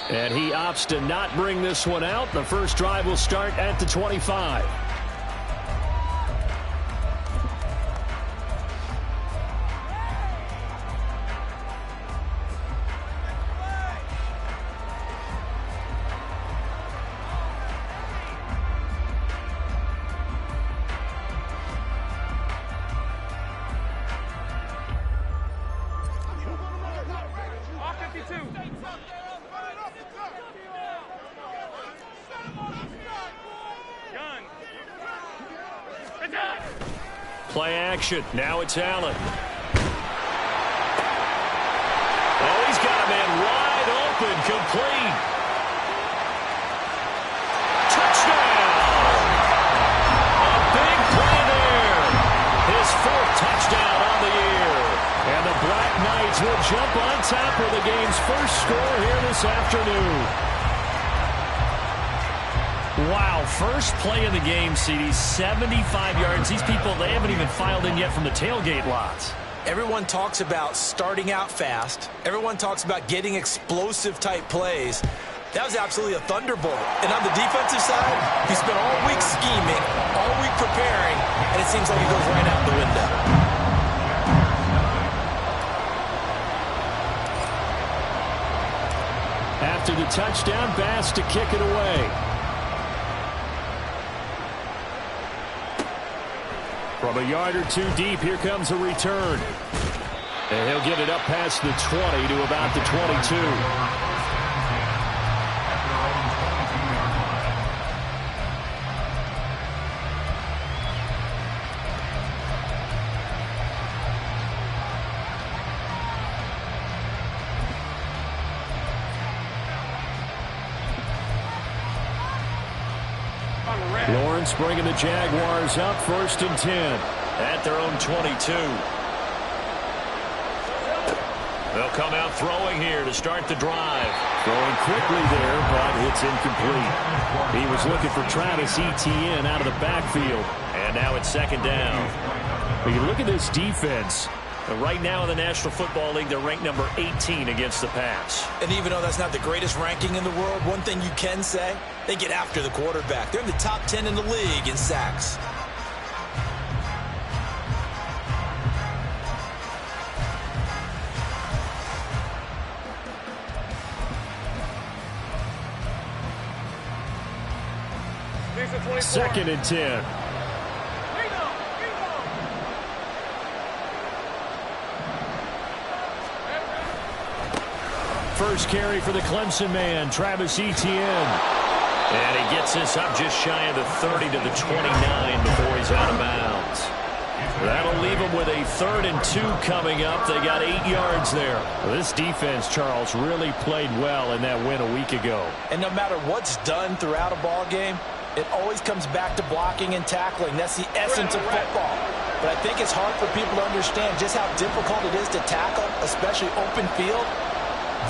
And he opts to not bring this one out. The first drive will start at the 25. Play action. Now it's Allen. Oh, he's got a man wide open. Complete. Touchdown. A big play there. His fourth touchdown on the year. And the Black Knights will jump on top of the game's first score here this afternoon. Wow, first play of the game, CD, 75 yards. These people, they haven't even filed in yet from the tailgate lots. Everyone talks about starting out fast. Everyone talks about getting explosive-type plays. That was absolutely a thunderbolt. And on the defensive side, he spent all week scheming, all week preparing, and it seems like it goes right out the window. After the touchdown, Bass to kick it away. From a yard or two deep, here comes a return. And he'll get it up past the 20 to about the 22. Lawrence bringing the Jaguars up, 1st and 10 at their own 22. They'll come out throwing here to start the drive. Throwing quickly there, but it's incomplete. He was looking for Travis Etienne out of the backfield. And now it's 2nd down. When you look at this defense, right now in the National Football League, they're ranked number 18 against the pass. And even though that's not the greatest ranking in the world, one thing you can say, they get after the quarterback. They're in the top 10 in the league in sacks. Second and 10. First carry for the Clemson man, Travis Etienne. And he gets this up just shy of the 30 to the 29 before he's out of bounds. That'll leave him with a 3rd and 2 coming up. They got 8 yards there. Well, this defense, Charles, really played well in that win a week ago. And no matter what's done throughout a ball game, it always comes back to blocking and tackling. That's the essence of football. But I think it's hard for people to understand just how difficult it is to tackle, especially open field.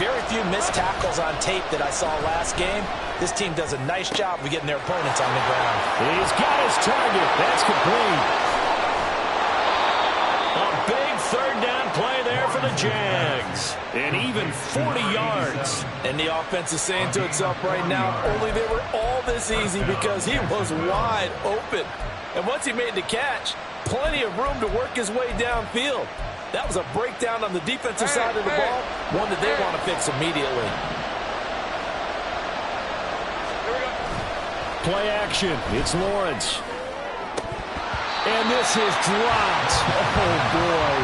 Very few missed tackles on tape that I saw last game. This team does a nice job of getting their opponents on the ground. He's got his target. That's complete. A big 3rd down play there for the Jags. And even 40 yards. And the offense is saying to itself right now, only they were all this easy because he was wide open. And once he made the catch, plenty of room to work his way downfield. That was a breakdown on the defensive side of the ball, one that they want to fix immediately. Play action. It's Lawrence. And this is dropped. Oh, boy.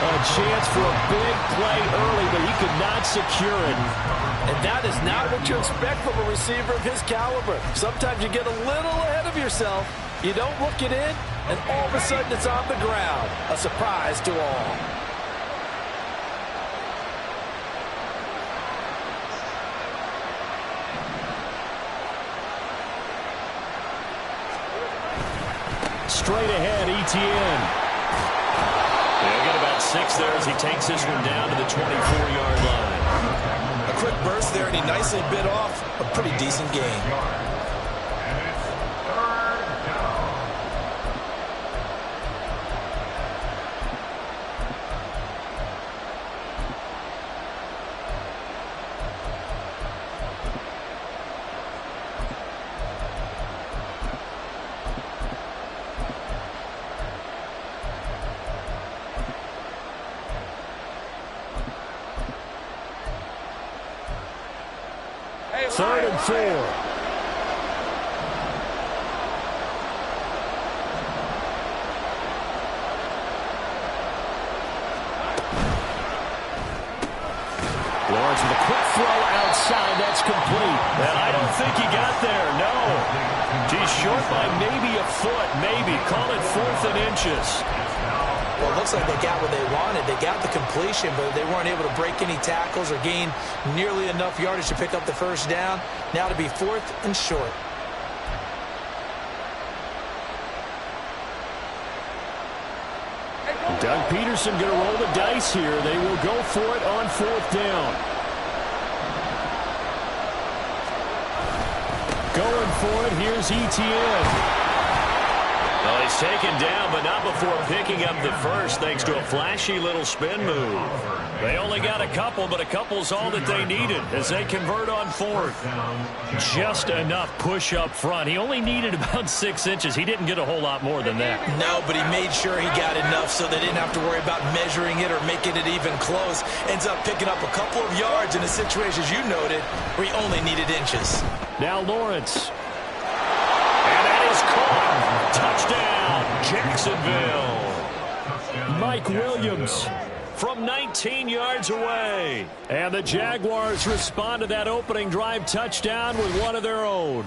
A chance for a big play early, but he could not secure it. And that is not what you expect from a receiver of his caliber. Sometimes you get a little ahead of yourself. You don't look it in, and all of a sudden it's on the ground. A surprise to all. Straight ahead, Etienne. They'll get about 6 there as he takes this one down to the 24-yard line. A quick burst there, and he nicely bit off a pretty decent gain. 3rd and 4. Lawrence with a quick throw outside. That's complete. And I don't think he got there. No. He's short by maybe a foot. Maybe. Call it 4th and inches. Well, it looks like they got what they wanted. They got the completion, but they weren't able to break any tackles or gain nearly enough yardage to pick up the first down. Now to be 4th and short. Doug Peterson going to roll the dice here. They will go for it on 4th down. Going for it. Here's Etienne. Well, he's taken down, but not before picking up the first, thanks to a flashy little spin move. They only got a couple, but a couple's all that they needed as they convert on 4th. Just enough push up front. He only needed about 6 inches. He didn't get a whole lot more than that. No, but he made sure he got enough so they didn't have to worry about measuring it or making it even close. Ends up picking up a couple of yards in a situation, as you noted, where he only needed inches. Now Lawrence. And that is caught. Touchdown, Jacksonville. Mike Williams from 19 yards away. And the Jaguars respond to that opening drive touchdown with one of their own.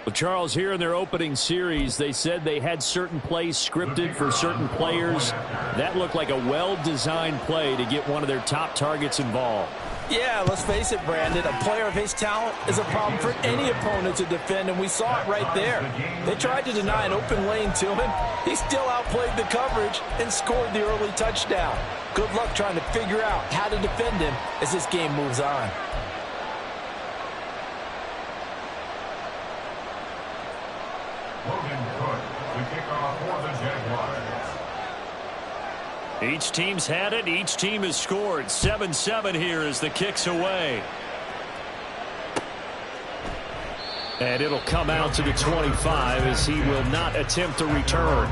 Well, Charles, here in their opening series, they said they had certain plays scripted for certain players. That looked like a well-designed play to get one of their top targets involved. Yeah, let's face it, Brandon. A player of his talent is a problem for any opponent to defend, and we saw it right there. They tried to deny an open lane to him. He still outplayed the coverage and scored the early touchdown. Good luck trying to figure out how to defend him as this game moves on. Each team's had it. Each team has scored. 7-7 here as the kick's away. And it'll come out to the 25 as he will not attempt to return.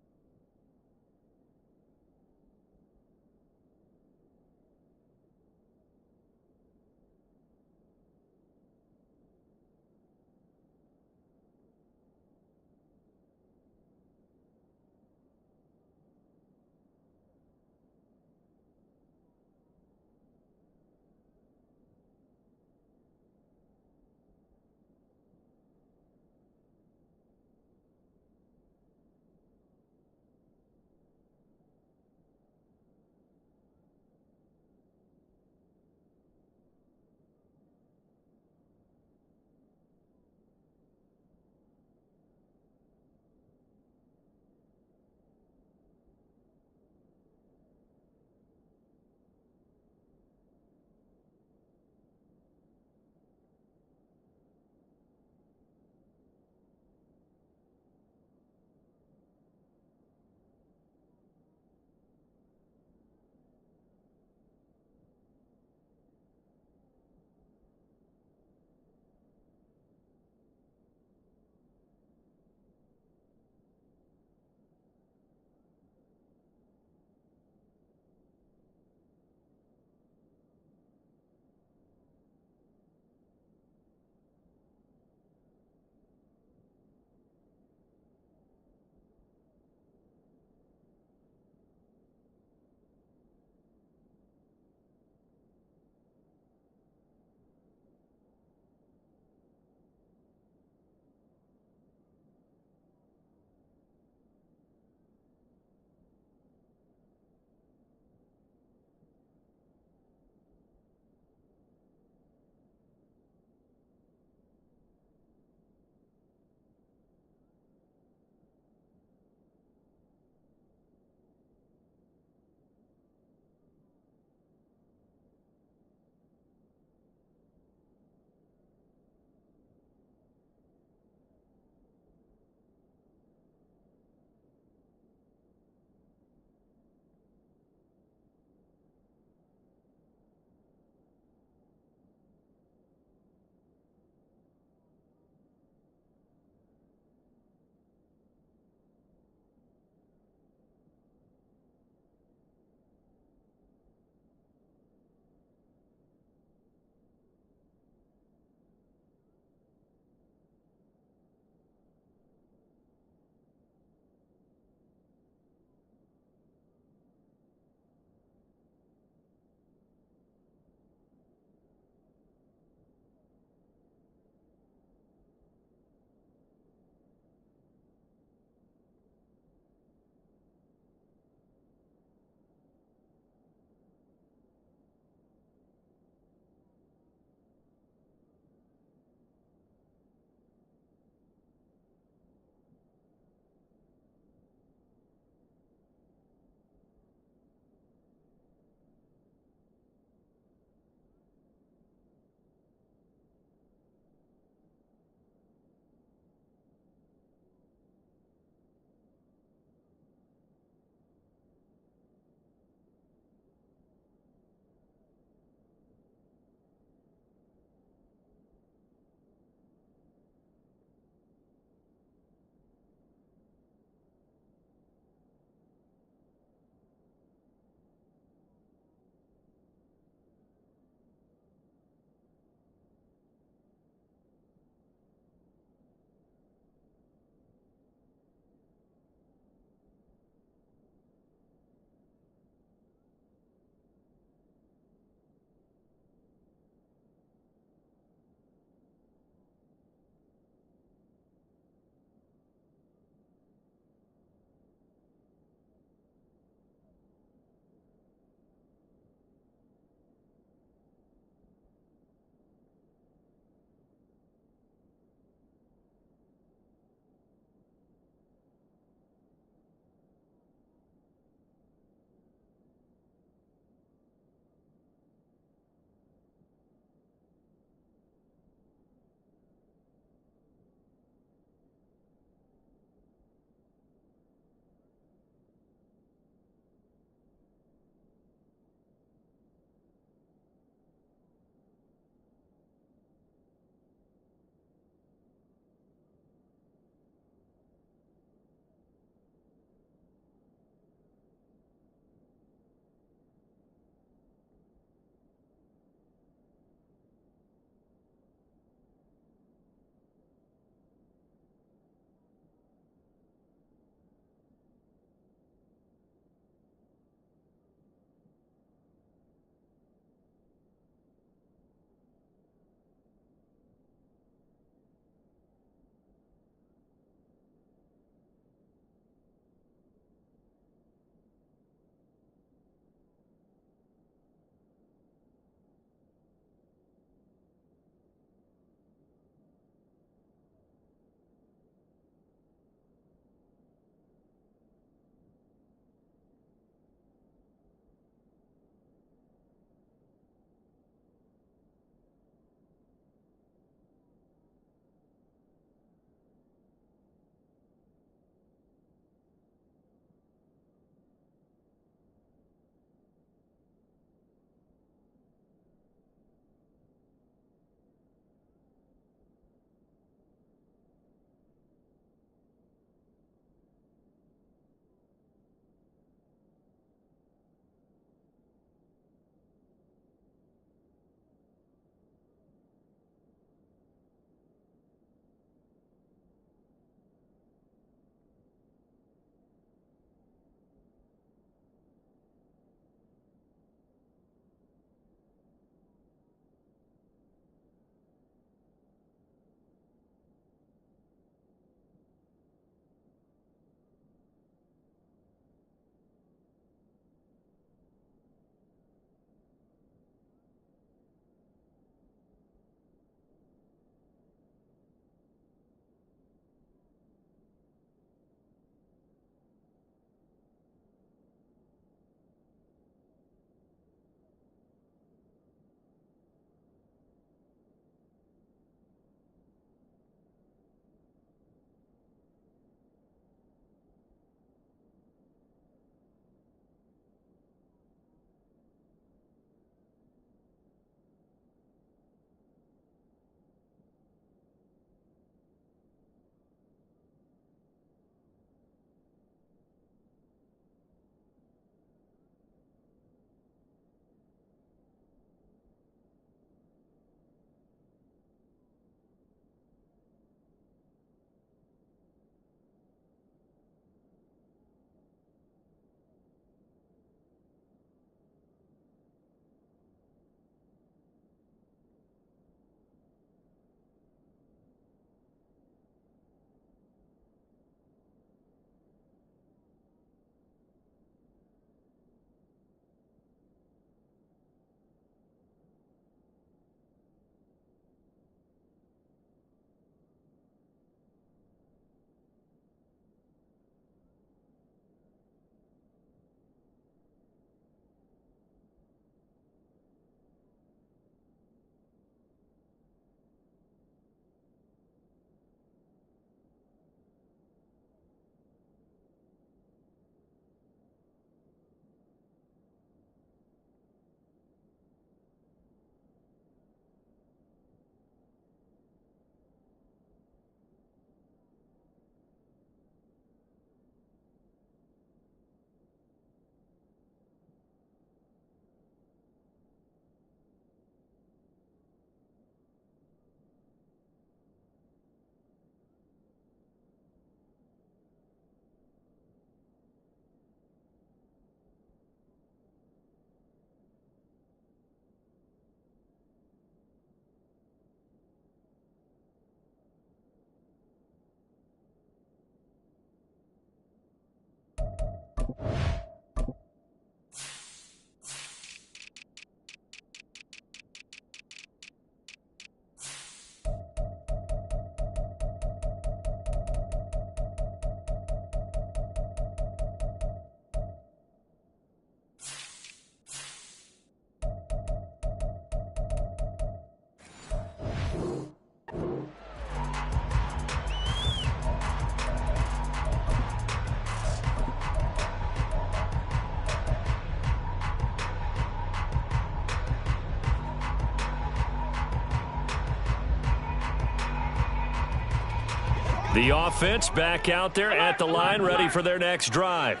The offense back out there at the line, ready for their next drive.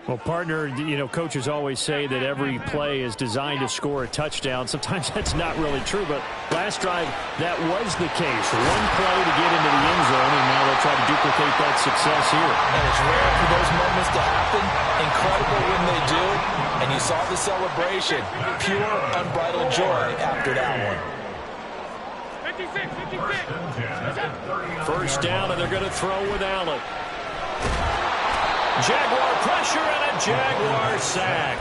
Well, partner, coaches always say that every play is designed to score a touchdown. Sometimes that's not really true, but last drive, that was the case. One play to get into the end zone, and now they'll try to duplicate that success here. And it's rare for those moments to happen. Incredible when they do. And you saw the celebration. Pure, unbridled joy after that one. 56. First down, and they're going to throw with Allen. Jaguar pressure and a Jaguar sack.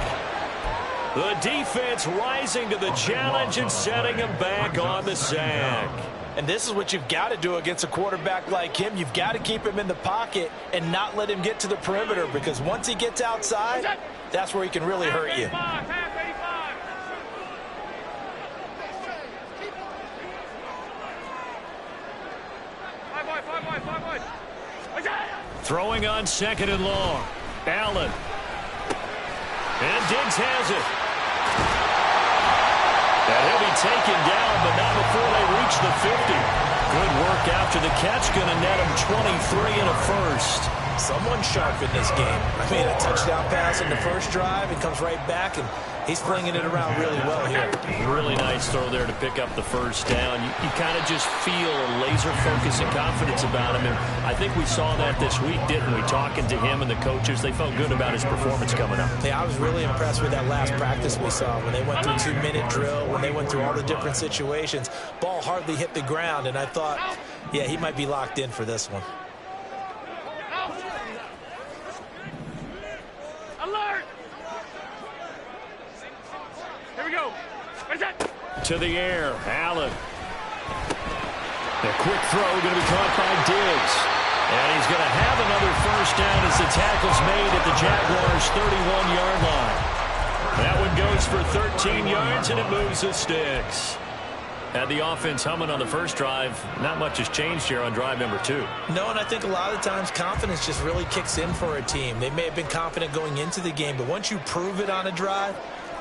The defense rising to the challenge and setting him back on the sack. And this is what you've got to do against a quarterback like him. You've got to keep him in the pocket and not let him get to the perimeter, because once he gets outside, that's where he can really hurt you. Throwing on second and long. Allen. And Diggs has it. And he'll be taken down, but not before they reach the 50. Good work after the catch. Going to net him 23 and a first. Someone sharp in this game. I mean, a touchdown pass in the first drive. It comes right back, and he's flinging it around really well here. Really nice throw there to pick up the first down. You kind of just feel a laser focus and confidence about him. And I think we saw that this week, didn't we? Talking to him and the coaches, they felt good about his performance coming up. Yeah, I was really impressed with that last practice we saw when they went through 2-minute drill, when they went through all the different situations. Ball hardly hit the ground, and I thought, yeah, he might be locked in for this one. To the air, Allen. A quick throw going to be caught by Diggs. And he's going to have another first down as the tackle's made at the Jaguars' 31-yard line. That one goes for 13 yards, and it moves the sticks. Had the offense humming on the first drive. Not much has changed here on drive number 2. No, and I think a lot of times confidence just really kicks in for a team. They may have been confident going into the game, but once you prove it on a drive,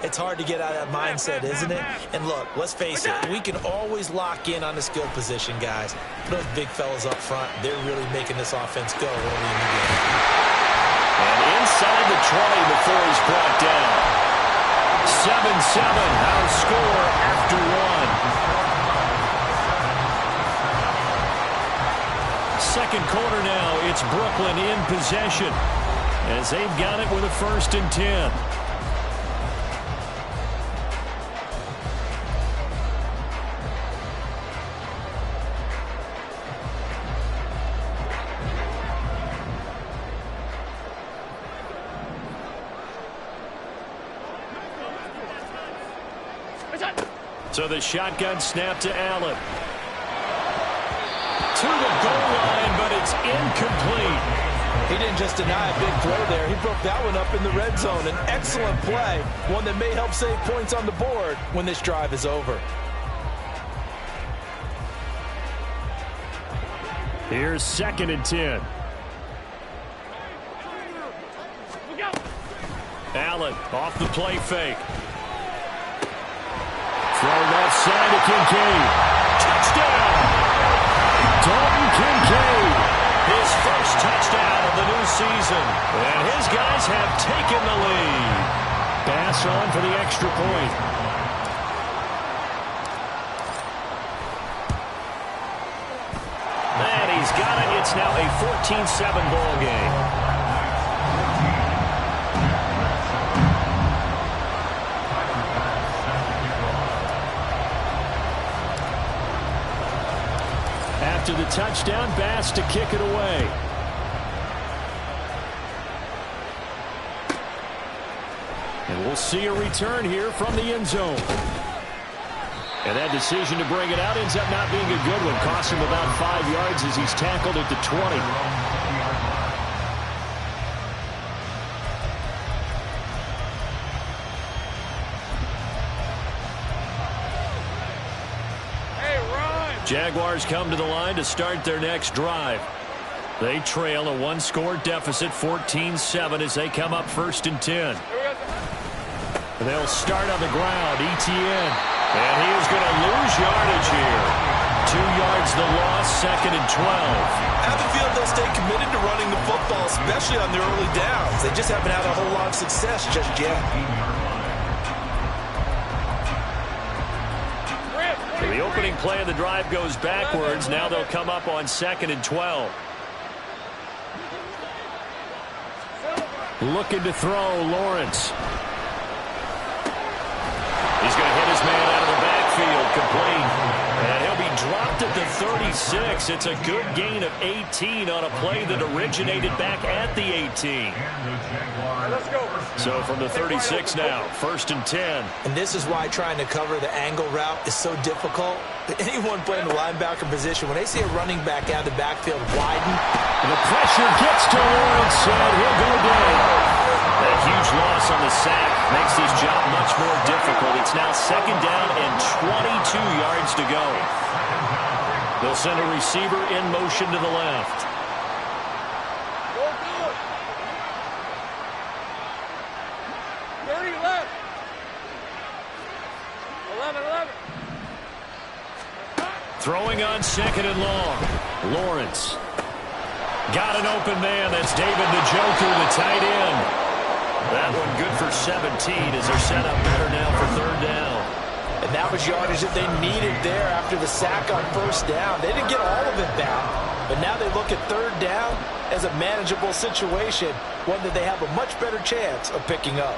it's hard to get out of that mindset, isn't it? And look, let's face it, we can always lock in on the skill position, guys. Those big fellas up front, they're really making this offense go early in the game. And inside the 20 before he's brought down. 7-7, our score after one. Second quarter now, it's Brooklyn in possession as they've got it with a 1st and 10. So the shotgun snap to Allen. To the goal line, but it's incomplete. He didn't just deny a big throw there. He broke that one up in the red zone. An excellent play, one that may help save points on the board when this drive is over. Here's 2nd and 10. Allen off the play fake. Throw left side to Kincaid. Touchdown! Dalton Kincaid. His first touchdown of the new season. And his guys have taken the lead. Pass on for the extra point. And he's got it. It's now a 14-7 ball game. To the touchdown, Bass to kick it away. And we'll see a return here from the end zone. And that decision to bring it out ends up not being a good one. Cost him about 5 yards as he's tackled at the 20. Jaguars come to the line to start their next drive. They trail a one-score deficit, 14-7, as they come up 1st and 10. They'll start on the ground. Etienne. And he is going to lose yardage here. 2 yards the loss, 2nd and 12. I have a feeling they'll stay committed to running the football, especially on their early downs. They just haven't had a whole lot of success just yet. So the opening play of the drive goes backwards. Now they'll come up on 2nd and 12. Looking to throw, Lawrence. He's going to hit his man out of the backfield, complete. And he'll be dropped at the 36. It's a good gain of 18 on a play that originated back at the 18. Let's go. So from the 36 now, 1st and 10. And this is why trying to cover the angle route is so difficult. Anyone playing the linebacker position, when they see a running back out of the backfield widen, and the pressure gets to Lawrence, and he'll go down. That huge loss on the sack makes this job much more difficult. It's now 2nd down and 22 yards to go. They'll send a receiver in motion to the left. Go good. 30 left. 11. Throwing on 2nd and long. Lawrence. Got an open man. That's David the Joker, the tight end. That one good for 17 as they're set up better now for 3rd down. and that was yardage that they needed there after the sack on 1st down. They didn't get all of it back, but now they look at 3rd down as a manageable situation, one that they have a much better chance of picking up.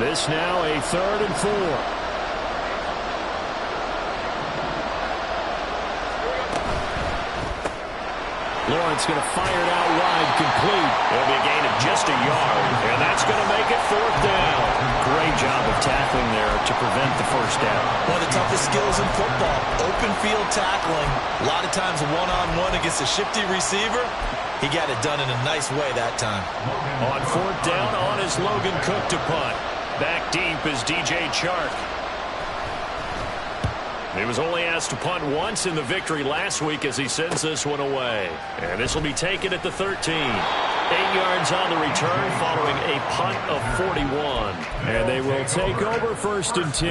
This now a 3rd and 4. Lawrence going to fire it out wide, complete. It'll be a gain of just a yard, and that's going to make it 4th down. Great job of tackling there to prevent the 1st down. One of the toughest skills in football, open field tackling. A lot of times one-on-one against a shifty receiver. He got it done in a nice way that time. On 4th down, on is Logan Cook to punt. Back deep is DJ Chark. He was only asked to punt once in the victory last week as he sends this one away. And this will be taken at the 13. 8 yards on the return following a punt of 41. And they will take over 1st and 10.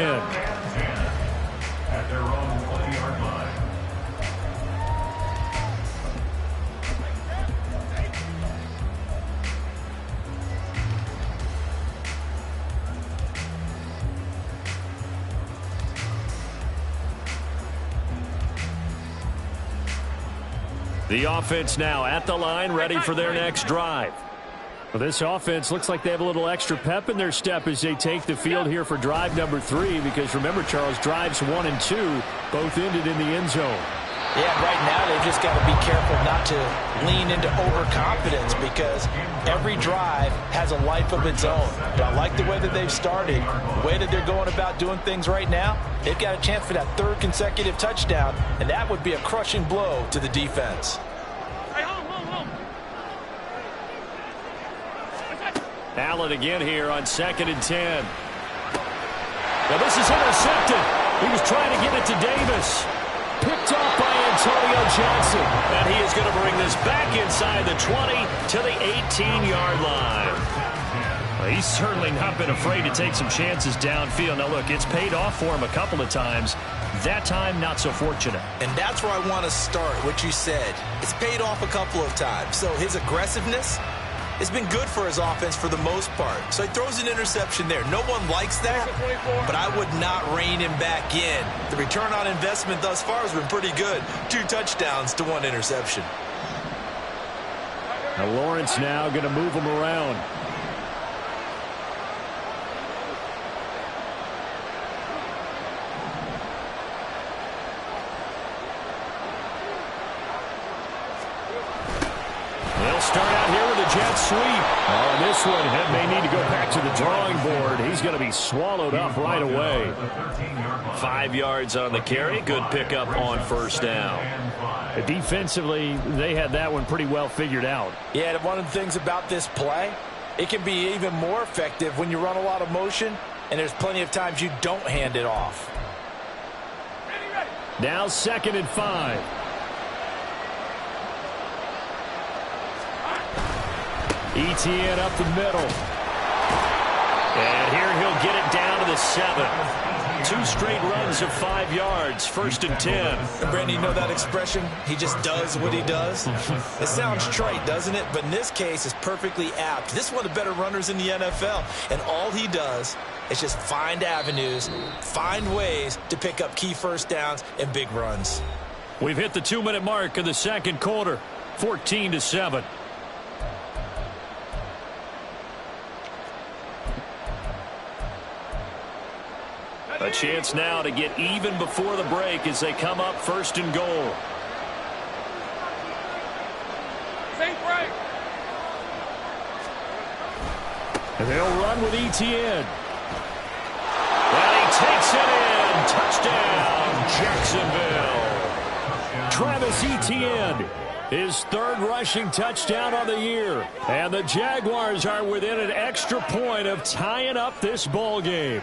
At their own 20-yard line. The offense now at the line, ready for their next drive. Well, this offense looks like they have a little extra pep in their step as they take the field here for drive number 3, because remember, Charles, drives 1 and 2 both ended in the end zone. Yeah, right now they've just got to be careful not to lean into overconfidence, because every drive has a life of its own. But I like the way that they've started, the way that they're going about doing things right now. They've got a chance for that 3rd consecutive touchdown, and that would be a crushing blow to the defense. Allen again here on 2nd and 10. Now this is intercepted. He was trying to get it to Davis. Picked off by Antonio Johnson. And he is going to bring this back inside the 20 to the 18-yard line. Well, he's certainly not been afraid to take some chances downfield. Now, look, it's paid off for him a couple of times. That time, not so fortunate. And that's where I want to start, what you said. It's paid off a couple of times. So his aggressiveness has been good for his offense for the most part. So he throws an interception there. No one likes that, but I would not rein him back in. The return on investment thus far has been pretty good. 2 touchdowns to 1 interception. Now Lawrence now going to move him around. They'll start out here with a jet sweep. On this one, he may need to go back to the drawing board. He's going to be swallowed up right away. 5 yards on the carry. Good pickup on 1st down. Defensively, they had that one pretty well figured out. Yeah, and one of the things about this play, it can be even more effective when you run a lot of motion, and there's plenty of times you don't hand it off. Now 2nd and 5. ETN up the middle. And here he'll get it down to the 7. 2 straight runs of 5 yards, 1st and 10. And Brandon, you know that expression? He just does what he does. It sounds trite, doesn't it? But in this case, it's perfectly apt. This is one of the better runners in the NFL. And all he does is just find avenues, find ways to pick up key first downs and big runs. We've hit the 2-minute mark in the second quarter, 14-7. A chance now to get even before the break as they come up 1st and goal. Think right. And they'll run with ETN. And he takes it in. Touchdown, Jacksonville. Travis Etienne, his 3rd rushing touchdown on the year. And the Jaguars are within an extra point of tying up this ball game.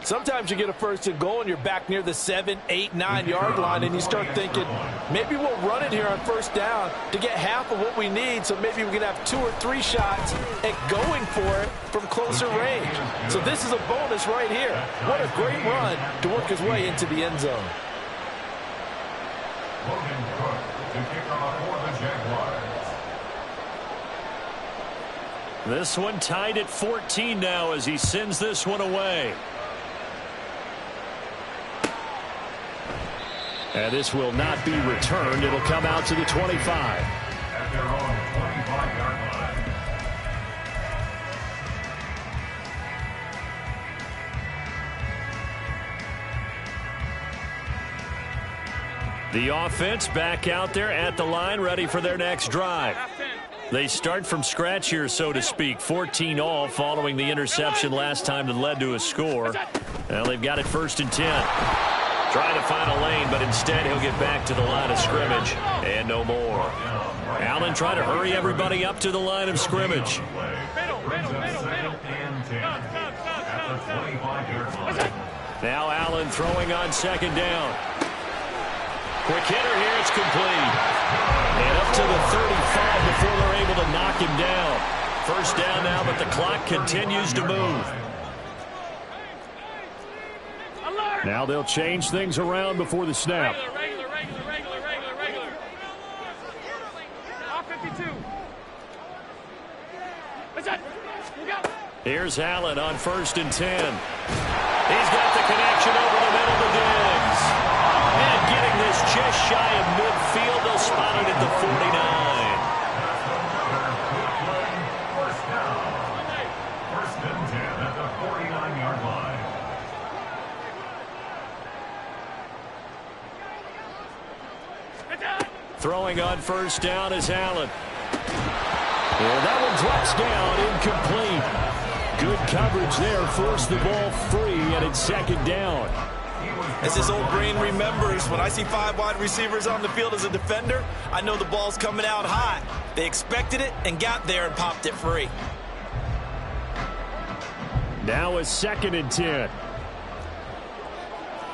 Sometimes you get a 1st and goal and you're back near the 7, 8, 9-yard line and you start thinking, maybe we'll run it here on 1st down to get half of what we need, so maybe we can have 2 or 3 shots at going for it from closer range. So this is a bonus right here. What a great run to work his way into the end zone. This one tied at 14 now as he sends this one away. And this will not be returned. It'll come out to the 25. At their own 25-yard line. The offense back out there at the line, ready for their next drive. They start from scratch here, so to speak. 14 all following the interception last time that led to a score. Well, they've got it 1st and 10. Trying to find a lane, but instead he'll get back to the line of scrimmage. And no more. Allen trying to hurry everybody up to the line of scrimmage. Now Allen throwing on 2nd down. Quick hitter here, it's complete. And up to the 35 before they're able to knock him down. 1st down now, but the clock continues to move. Now they'll change things around before the snap. Regular. Off 52. Here's Allen on 1st and 10. He's got the connection over the middle to Diggs. And getting this just shy of midfield, they'll spot it at the 49. First down. 1st and 10 at the 49-yard line. Throwing on 1st down is Allen. And that one drops down, incomplete. Good coverage there, forced the ball free, and it's 2nd down. As this old brain remembers, when I see 5 wide receivers on the field as a defender, I know the ball's coming out hot. They expected it and got there and popped it free. Now a 2nd and 10.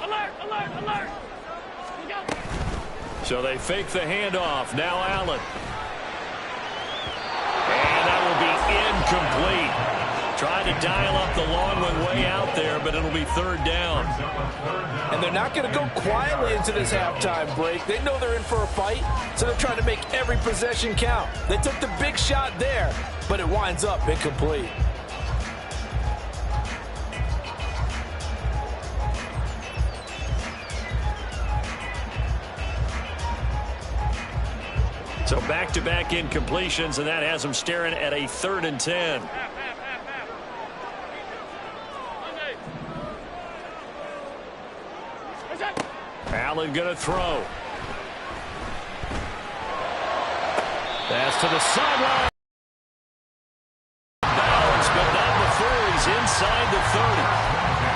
Alert. So they fake the handoff. Now Allen. And that will be incomplete. Trying to dial up the long one way out there, but it'll be 3rd down. And they're not going to go quietly into this halftime break. They know they're in for a fight, so they're trying to make every possession count. They took the big shot there, but it winds up incomplete. So back-to-back incompletions, and that has them staring at a 3rd and 10. Allen going to throw. Pass to the sideline. Bounds, but not before he's inside the 30.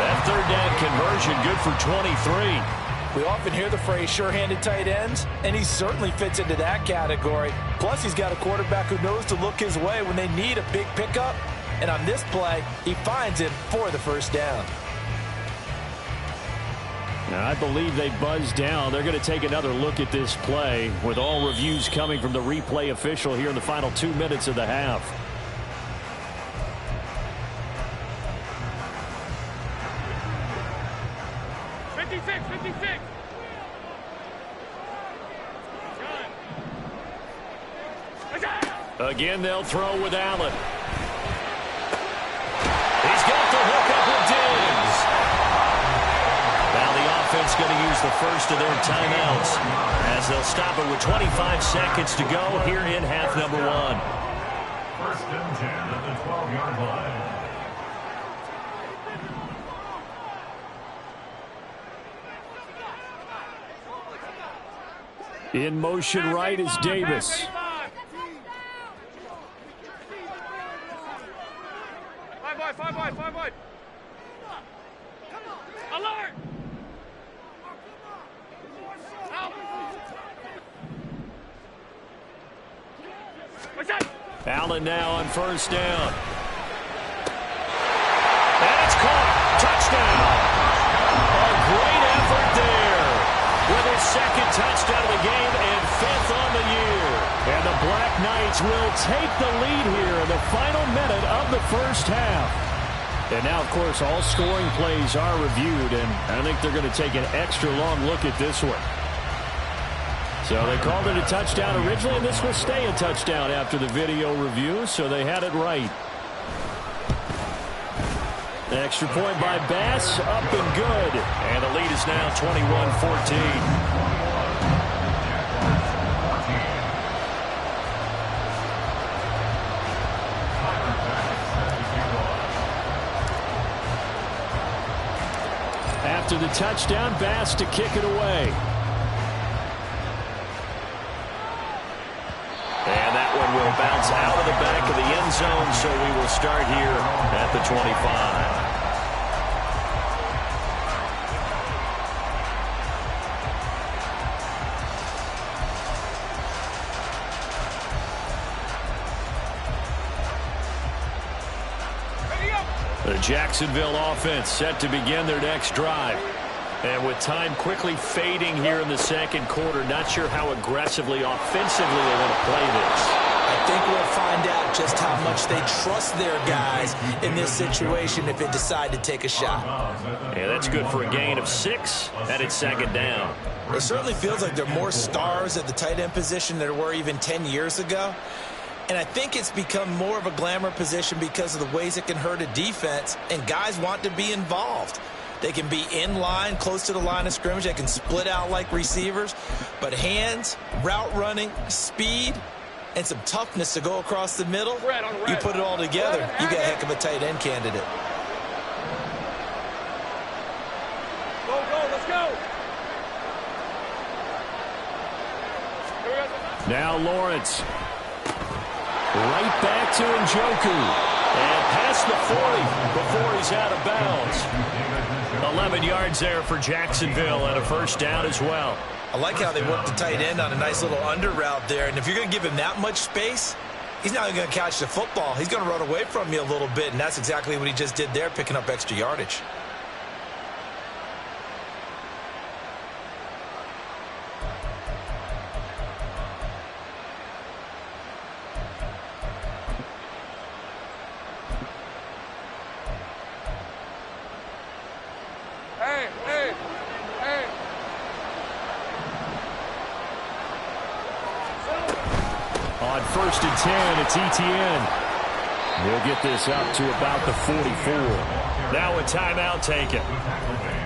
That 3rd down conversion good for 23. We often hear the phrase sure-handed tight ends, and he certainly fits into that category. Plus, he's got a quarterback who knows to look his way when they need a big pickup. And on this play, he finds it for the 1st down. Now, I believe they buzzed down. They're going to take another look at this play with all reviews coming from the replay official here in the final 2 minutes of the half. 56, 56. Again, they'll throw with Allen. He's got the hookup with Diggs. Now the offense going to use the first of their timeouts as they'll stop it with 25 seconds to go here in half number 1. First and 10 at the 12-yard line. In motion right is Davis. Five wide. Alert! Allen now on first down. And it's caught. Touchdown. A great effort there. With his second touchdown of the game and 5th on the year. And the Black Knights will take the lead here in the final minute of the first half. And now, of course, all scoring plays are reviewed, and I think they're going to take an extra long look at this one. So they called it a touchdown originally, and this will stay a touchdown after the video review, so they had it right. The extra point by Bass, up and good. And the lead is now 21-14. After the touchdown, Bass to kick it away. And that one will bounce out of the back of the end zone, so we will start here at the 25. The Jacksonville offense set to begin their next drive. And with time quickly fading here in the second quarter, not sure how aggressively, offensively they want to play this. I think we'll find out just how much they trust their guys in this situation if they decide to take a shot. Yeah, that's good for a gain of 6, and it's second down. It certainly feels like there are more stars at the tight end position than there were even 10 years ago. And I think it's become more of a glamour position because of the ways it can hurt a defense, and guys want to be involved. They can be in line, close to the line of scrimmage. They can split out like receivers. But hands, route running, speed, and some toughness to go across the middle, you put it all together, you got a heck of a tight end candidate. Go, let's go. Now Lawrence. Right back to Njoku. And past the 40 before he's out of bounds. 11 yards there for Jacksonville and a first down as well. I like how they work the tight end on a nice little under route there. And if you're going to give him that much space, he's not going to catch the football. He's going to run away from you a little bit, and that's exactly what he just did there, picking up extra yardage. Hey. On first and 10, it's Etienne. He'll get this up to about the 44. Now a timeout taken.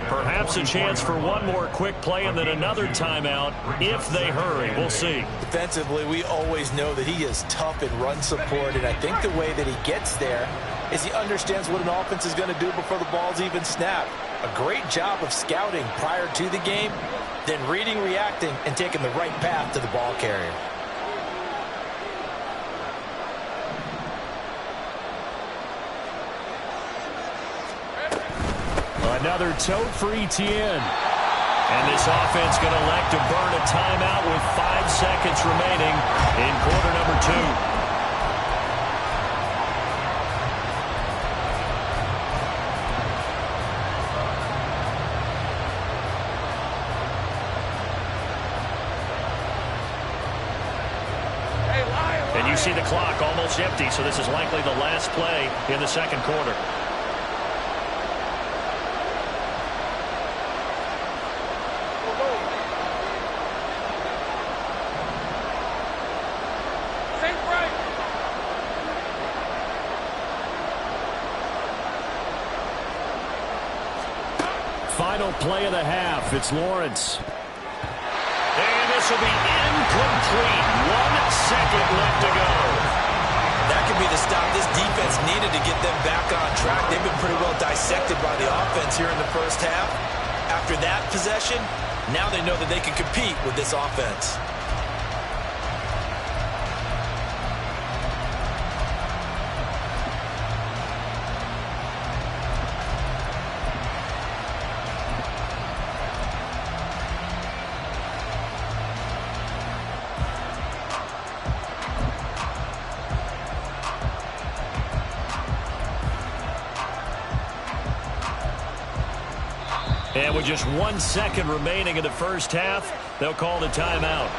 Perhaps a chance for one more quick play and then another timeout if they hurry. We'll see. Defensively, we always know that he is tough in run support, and I think the way that he gets there is he understands what an offense is going to do before the ball's even snapped. A great job of scouting prior to the game, then reading, reacting, and taking the right path to the ball carrier. Another tote for Etienne. And this offense going to elect to burn a timeout with 5 seconds remaining in quarter number 2. And you see the clock almost empty, so this is likely the last play in the second quarter. final play of the half. It's Lawrence. And this will be incomplete. 1 second left to go. That could be the stop this defense needed to get them back on track. They've been pretty well dissected by the offense here in the first half. After that possession, now they know that they can compete with this offense. And with just 1 second remaining in the first half, they'll call the timeout.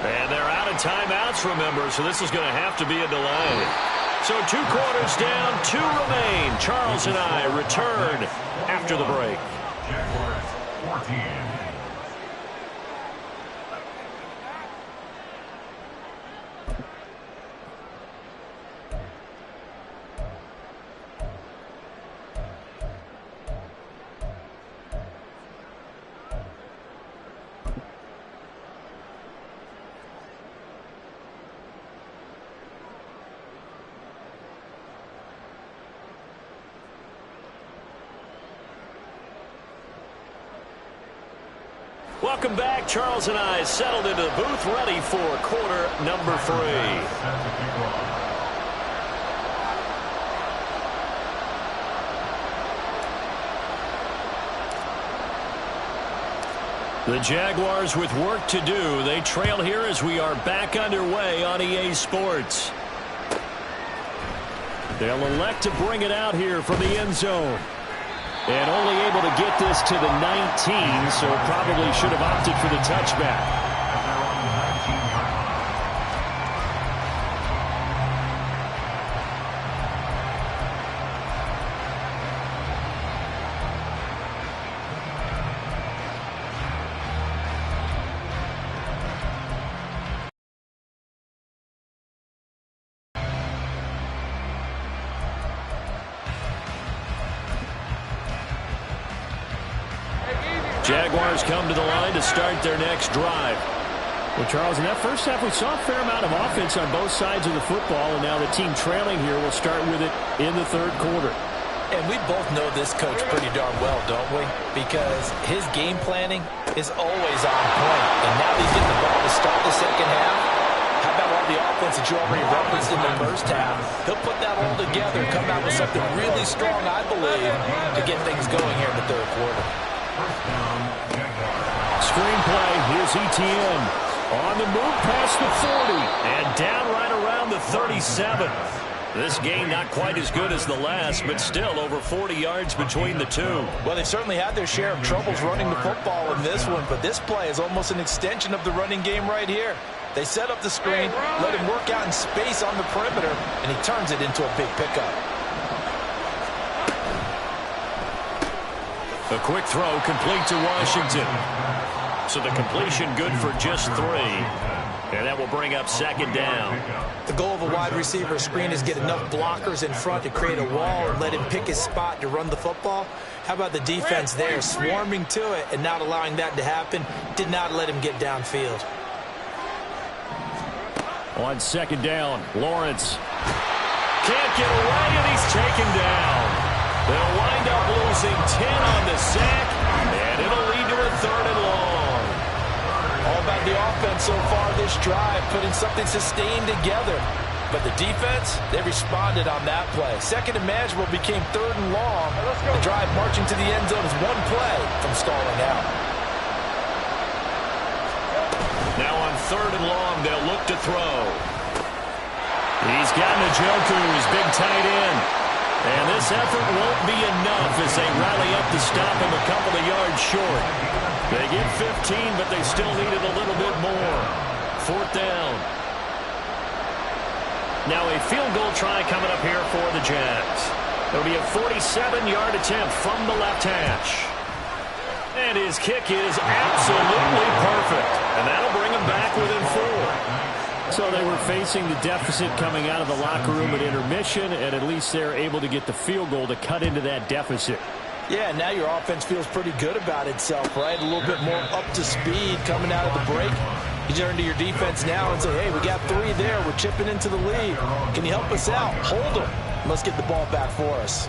And they're out of timeouts, remember, so this is going to have to be a delay. So 2 quarters down, 2 remain. Charles and I return after the break. Jaguars 14. Welcome back. Charles and I settled into the booth, ready for quarter number 3. The Jaguars with work to do. They trail here as we are back underway on EA Sports. They'll elect to bring it out here from the end zone. And only able to get this to the 19, so probably should have opted for the touchback. Jaguars come to the line to start their next drive. Well, Charles, in that first half, we saw a fair amount of offense on both sides of the football, and now the team trailing here will start with it in the third quarter. And we both know this coach pretty darn well, don't we? Because his game planning is always on point. And now he's getting the ball to start the second half. How about all the offense that you already referenced in the first half? He'll put that all together, come out with something really strong, I believe, to get things going here in the third quarter. Screenplay, here's Etienne. On the move past the 40. And down right around the 37. This game not quite as good as the last, but still over 40 yards between the two. Well, they've certainly had their share of troubles running the football in this one, but this play is almost an extension of the running game right here. They set up the screen, let him work out in space on the perimeter, and he turns it into a big pickup. A quick throw complete to Washington. So the completion good for just 3. And that will bring up second down. The goal of a wide receiver screen is get enough blockers in front to create a wall and let him pick his spot to run the football. How about the defense there, swarming to it and not allowing that to happen? Did not let him get downfield. On second down, Lawrence can't get away, and he's taken down. They'll wind up losing 10 on the sack, and it'll lead to a 3rd and long. All about the offense so far this drive, putting something sustained together. But the defense, they responded on that play. Second and manageable became third and long. The drive marching to the end zone is one play from stalling out. Now on third and long, they'll look to throw. He's got Njoku, his big tight end. And this effort won't be enough as they rally up to stop him a couple of yards short. They get 15, but they still needed a little bit more. Fourth down. Now a field goal try coming up here for the Jags. It'll be a 47-yard attempt from the left hash. And his kick is absolutely perfect. And that'll bring him back within 4. So they were facing the deficit coming out of the locker room at intermission, and at least they're able to get the field goal to cut into that deficit. Yeah, now your offense feels pretty good about itself, right? A little bit more up to speed coming out of the break. You turn to your defense now and say, hey, we got 3 there. We're chipping into the lead. Can you help us out? Hold them. Let's get the ball back for us.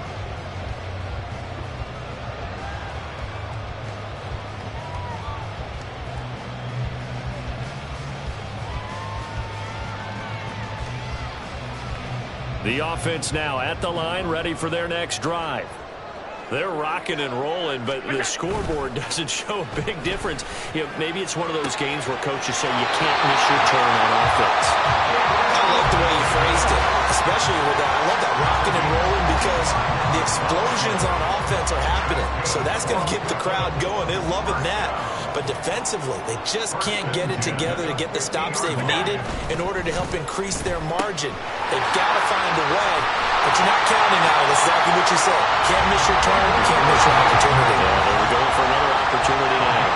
The offense now at the line, ready for their next drive. They're rocking and rolling, but the scoreboard doesn't show a big difference. You know, maybe it's one of those games where coaches say you can't miss your turn on offense. I like the way you phrased it, especially with that. I love that rocking and rolling because the explosions on offense are happening. So that's going to keep the crowd going. They're loving that. But defensively, they just can't get it together to get the stops they've needed in order to help increase their margin. They've got to find a way, but you're not counting out. That's exactly what you said. Can't miss your turn, can't miss your opportunity. Yeah, they were going for another opportunity now.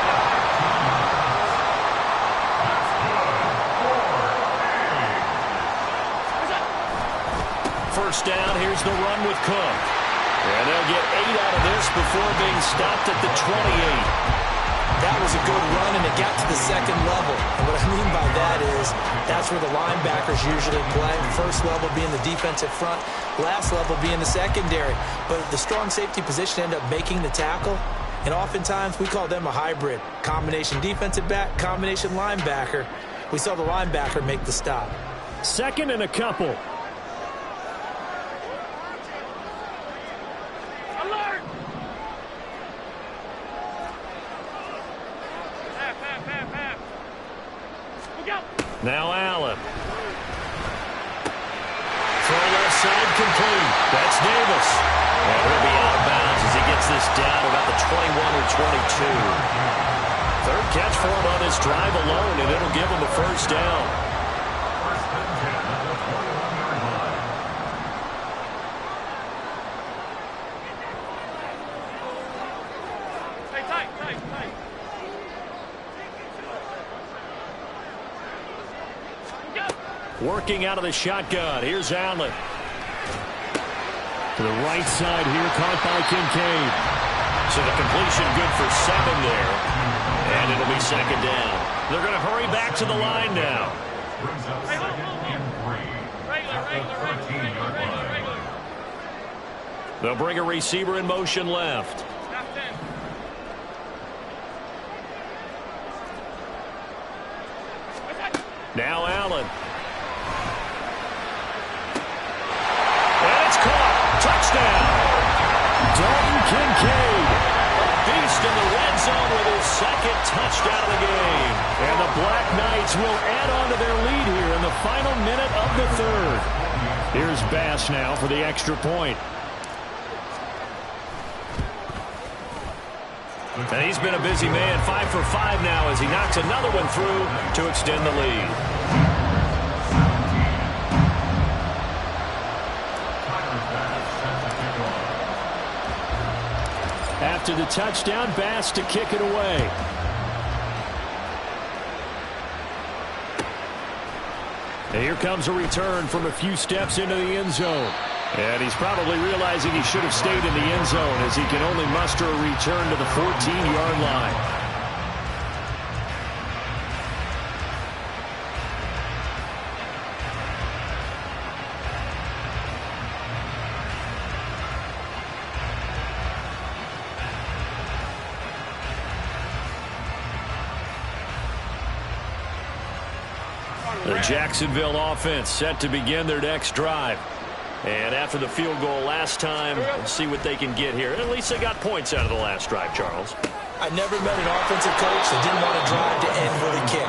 First down, here's the run with Cook. And they'll get 8 out of this before being stopped at the 28. That was a good run, and it got to the second level. And what I mean by that is that's where the linebackers usually play. First level being the defensive front, last level being the secondary. But the strong safety position ended up making the tackle, and oftentimes we call them a hybrid. Combination defensive back, combination linebacker. We saw the linebacker make the stop. Second and a couple. Now Allen. Throw left side complete. That's Davis. And he'll be out of bounds as he gets this down about the 21 or 22. Third catch for him on this drive alone, and it'll give him a first down. Hey, tight, tight, tight. Working out of the shotgun. Here's Allen. To the right side here, caught by Kincaid. So the completion good for 7 there. And it'll be second down. They're going to hurry back to the line now. Hey, hold. Regular. They'll bring a receiver in motion left. Snap 10. Now Allen. And it's caught. Touchdown. Dalton Kincaid. A beast in the red zone with his second touchdown of the game. And the Black Knights will add on to their lead here in the final minute of the third. Here's Bass now for the extra point. And he's been a busy man, 5 for 5 now as he knocks another one through to extend the lead. After the touchdown, Bass to kick it away. And here comes a return from a few steps into the end zone. And he's probably realizing he should have stayed in the end zone as he can only muster a return to the 14-yard line. The Jacksonville offense set to begin their next drive. And after the field goal last time, we'll see what they can get here. At least they got points out of the last drive, Charles. I never met an offensive coach that didn't want to drive to end with a kick.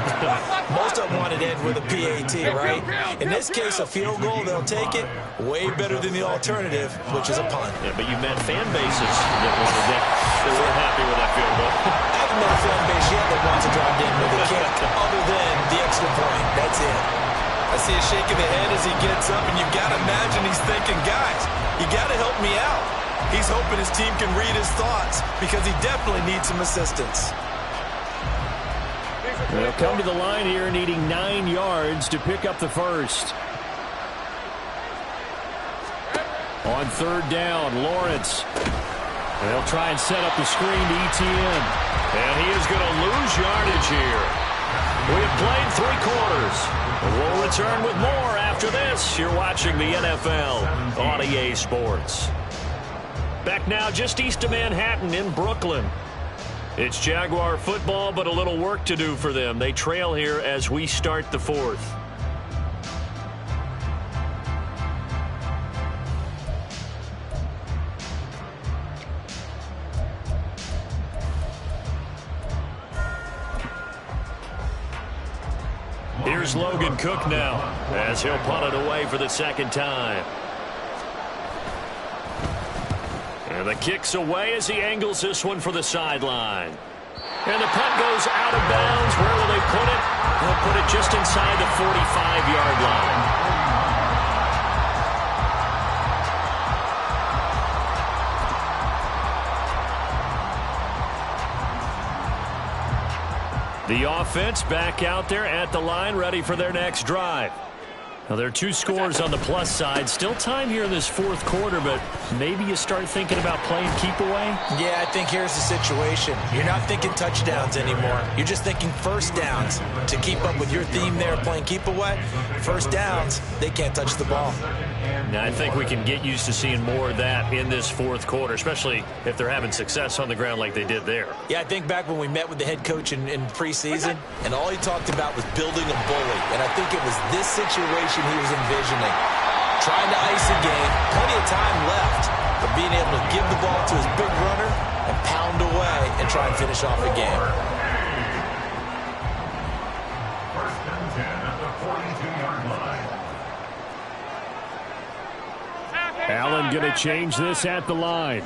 Most of them wanted to end with a PAT, right? In this case, a field goal, they'll take it. Way better than the alternative, which is a punt. Yeah, but you met fan bases that wanted that. They weren't happy with that field goal. I haven't met a fan base yet that wants to drive to end with a kick, other than the extra point. That's it. I see a shake of the head as he gets up, and you've got to imagine he's thinking, guys, you got to help me out. He's hoping his team can read his thoughts because he definitely needs some assistance. They'll come to the line here needing 9 yards to pick up the first. On third down, Lawrence. They'll try and set up the screen to ETN. And he is going to lose yardage here. We have played 3 quarters. We'll return with more after this. You're watching the NFL on EA Sports. Back now just east of Manhattan in Brooklyn. It's Jaguar football, but a little work to do for them. They trail here as we start the fourth. Here's Logan Cook now as he'll punt it away for the second time. And the kick's away as he angles this one for the sideline. And the punt goes out of bounds. Where will they put it? They'll put it just inside the 45-yard line. The offense back out there at the line, ready for their next drive. Now, there are 2 scores on the plus side. Still time here in this fourth quarter, but maybe you start thinking about playing keep away? Yeah, I think here's the situation. You're not thinking touchdowns anymore. You're just thinking first downs. To keep up with your theme there, playing keep away, first downs, they can't touch the ball. Now, I think we can get used to seeing more of that in this fourth quarter, especially if they're having success on the ground like they did there. Yeah, I think back when we met with the head coach in preseason, and all he talked about was building a bully. And I think it was this situation he was envisioning. Trying to ice a game, plenty of time left, but being able to give the ball to his big runner and pound away and try and finish off a game. First and 10 at the 42-yard line. Allen going to change this at the line.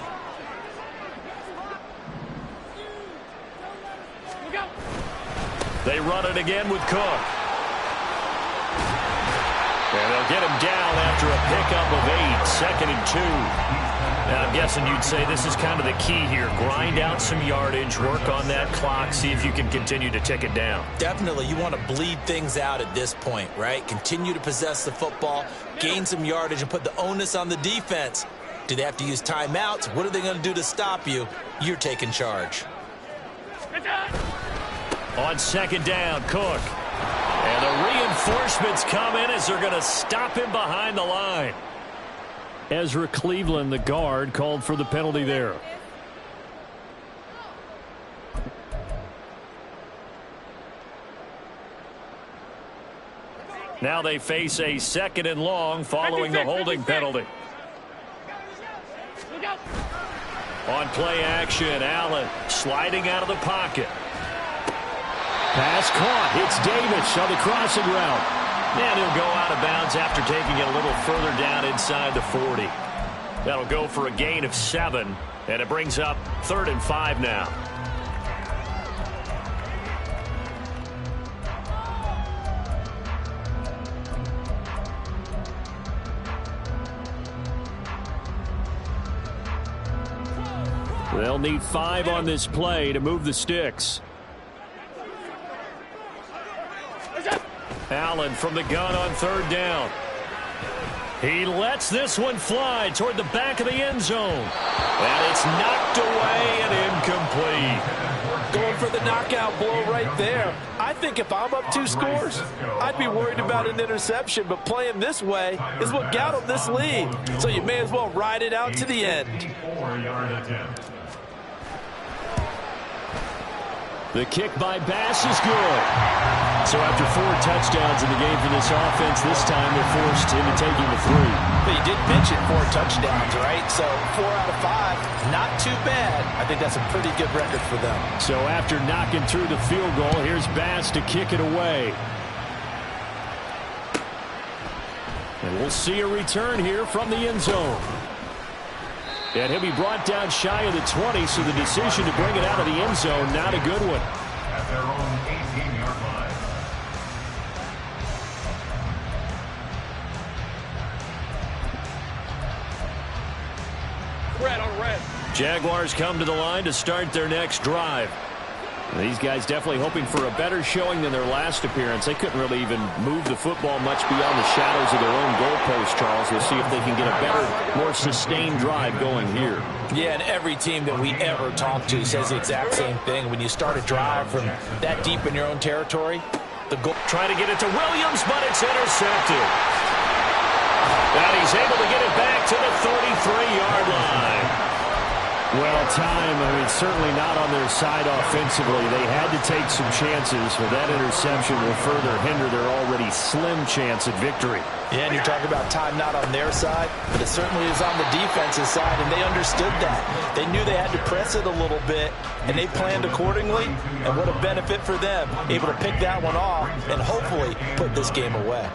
They run it again with Cook. And they'll get him down after a pickup of 8, 2nd and 2. Now, I'm guessing you'd say this is kind of the key here. Grind out some yardage, work on that clock, see if you can continue to tick it down. Definitely, you want to bleed things out at this point, right? Continue to possess the football, gain some yardage, and put the onus on the defense. Do they have to use timeouts? What are they going to do to stop you? You're taking charge. On second down, Cook. And the reinforcements come in as they're going to stop him behind the line. Ezra Cleveland, the guard, called for the penalty there. Now they face a 2nd and long following the holding penalty. On play action, Allen sliding out of the pocket. Pass caught. It's Davis on the crossing route. And he'll go out of bounds after taking it a little further down inside the 40. That'll go for a gain of 7, and it brings up 3rd and 5 now. They'll need 5 on this play to move the sticks. Allen from the gun on 3rd down. He lets this one fly toward the back of the end zone. And it's knocked away and incomplete. Going for the knockout blow right there. I think if I'm up 2 scores, I'd be worried about an interception, but playing this way is what got him this lead. So you may as well ride it out to the end. 4-yard attempt. The kick by Bass is good. So after 4 touchdowns in the game for this offense, this time they're forced into taking the 3. But you did mention 4 touchdowns, right? So 4 out of 5, not too bad. I think that's a pretty good record for them. So after knocking through the field goal, here's Bass to kick it away. And we'll see a return here from the end zone. And he'll be brought down shy of the 20, so the decision to bring it out of the end zone, not a good one. At their own 18-yard line. Red on red. Jaguars come to the line to start their next drive. These guys definitely hoping for a better showing than their last appearance. They couldn't really even move the football much beyond the shadows of their own goalpost, Charles. We'll see if they can get a better, more sustained drive going here. Yeah, and every team that we ever talk to says the exact same thing. When you start a drive from that deep in your own territory, the goal... Trying to get it to Williams, but it's intercepted. And he's able to get it back to the 33-yard line. Well, certainly not on their side offensively. They had to take some chances, but that interception will further hinder their already slim chance at victory. Yeah, and you talk about time not on their side, but it certainly is on the defensive side, and they understood that. They knew they had to press it a little bit, and they planned accordingly, and what a benefit for them, able to pick that one off and hopefully put this game away.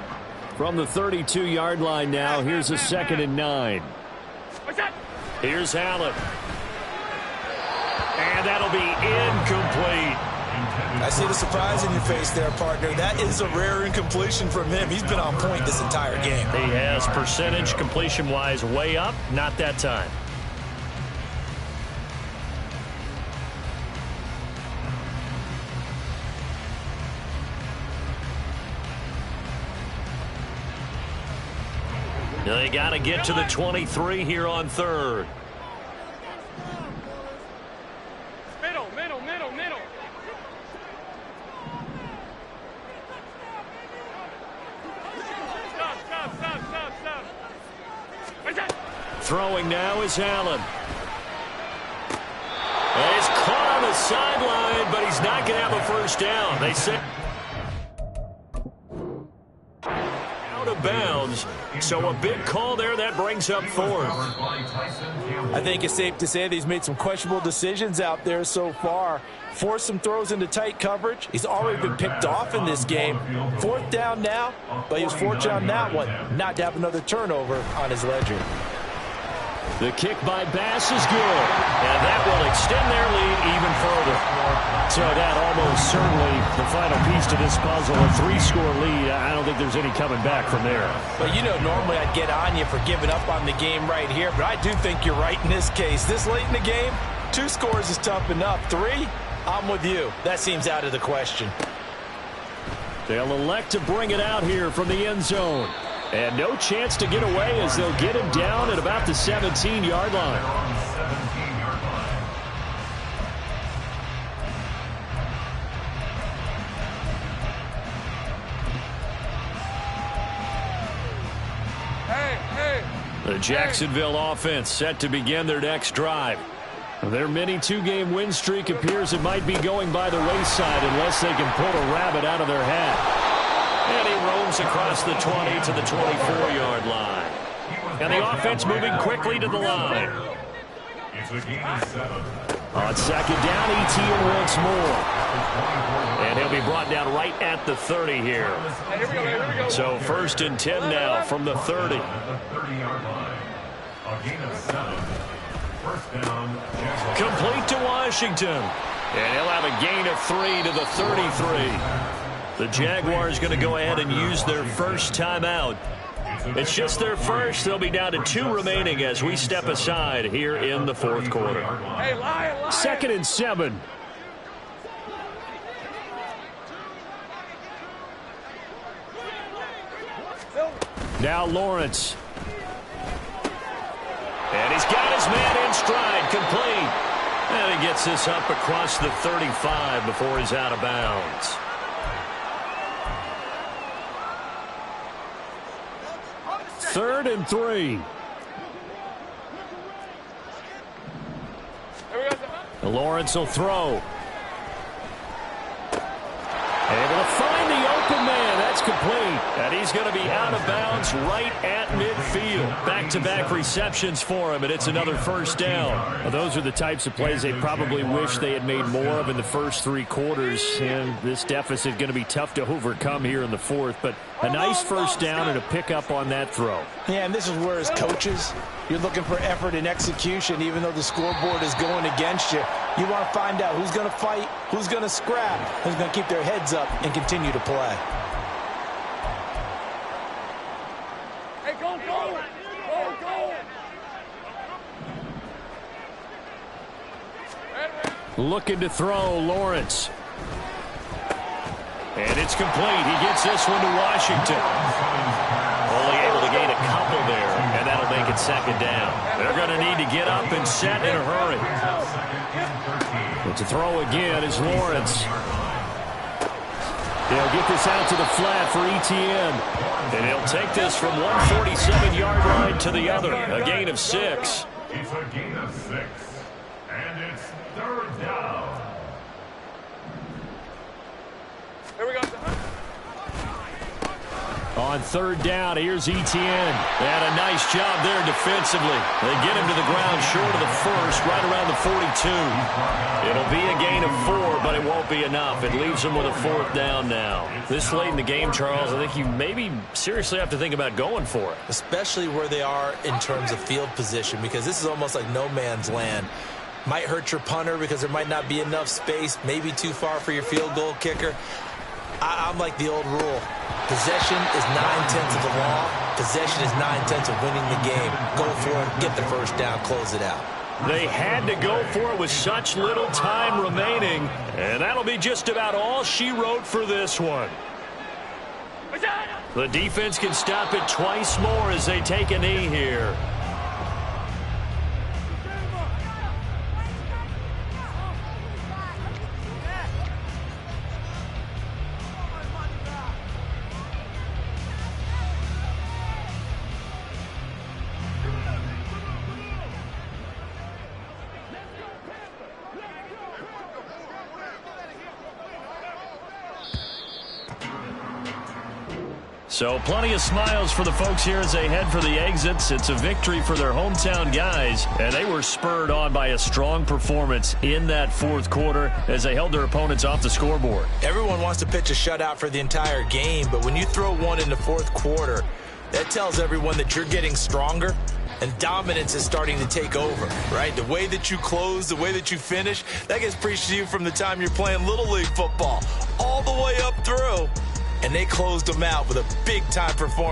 From the 32-yard line now, here's a 2nd and 9. Here's Allen. And that'll be incomplete. I see the surprise in your face there, partner. That is a rare incompletion from him. He's been on point this entire game. He has percentage completion-wise way up, not that time. They got to get to the 23 here on 3rd. Middle. Stop. Throwing now is Allen. And he's caught on the sideline, but he's not going to have a first down. They say out of bounds. So a big call there. That brings up 4th. I think it's safe to say that he's made some questionable decisions out there so far. Forced some throws into tight coverage. He's already been picked off in this game. 4th down now, but he was fortunate on that one not to have another turnover on his ledger. The kick by Bass is good, and that will extend their lead even further. So that almost certainly the final piece to this puzzle, a 3-score lead. I don't think there's any coming back from there. But you know, normally I'd get on you for giving up on the game right here, but I do think you're right in this case. This late in the game, 2 scores is tough enough. 3, I'm with you. That seems out of the question. They'll elect to bring it out here from the end zone. And no chance to get away as they'll get him down at about the 17-yard line. The Jacksonville offense set to begin their next drive. Their mini 2-game win streak appears it might be going by the wayside unless they can pull a rabbit out of their hat. And he roams across the 20 to the 24-yard line. And the offense moving quickly to the line. On 2nd down, ETN once more. And he'll be brought down right at the 30 here. So 1st and 10 now from the 30. Complete to Washington. And he'll have a gain of 3 to the 33. The Jaguars going to go ahead and use their first timeout. It's just their first. They'll be down to 2 remaining as we step aside here in the 4th quarter. 2nd and 7. Now Lawrence. And he's got his man in stride, complete. And he gets this up across the 35 before he's out of bounds. 3rd and 3. Lawrence will throw. Able to find the And he's going to be out of bounds right at midfield. Back-to-back receptions for him, and it's another first down. Well, those are the types of plays they probably wish they had made more of in the first 3 quarters, and this deficit going to be tough to overcome here in the fourth. But a nice first down and a pickup on that throw. Yeah, and this is where, as coaches, you're looking for effort and execution. Even though the scoreboard is going against you, you want to find out who's going to fight, who's going to scrap, who's going to keep their heads up and continue to play. Looking to throw, Lawrence. And it's complete. He gets this one to Washington. Only able to gain a couple there, and that'll make it second down. They're going to need to get up and set in a hurry. But to throw again is Lawrence. They'll get this out to the flat for Etienne. And he'll take this from 147-yard line to the other. A gain of 6. It's a gain of 6. And it's third down. Here we go. On third down, here's Etienne. And a nice job there defensively. They get him to the ground short of the first, right around the 42. It'll be a gain of 4, but it won't be enough. It leaves them with a fourth down now. This late in the game, Charles, I think you maybe seriously have to think about going for it. Especially where they are in terms of field position, because this is almost like no man's land. Might hurt your punter because there might not be enough space, maybe too far for your field goal kicker. I'm like the old rule. Possession is 9/10 of the law. Possession is 9/10 of winning the game. Go for it, get the first down, close it out. They had to go for it with such little time remaining, and that'll be just about all she wrote for this one. The defense can stop it twice more as they take a knee here. So plenty of smiles for the folks here as they head for the exits. It's a victory for their hometown guys, and they were spurred on by a strong performance in that fourth quarter as they held their opponents off the scoreboard. Everyone wants to pitch a shutout for the entire game, but when you throw one in the fourth quarter, that tells everyone that you're getting stronger and dominance is starting to take over, right? The way that you close, the way that you finish, that gets preached to you from the time you're playing Little League football all the way up through. And they closed them out with a big-time performance.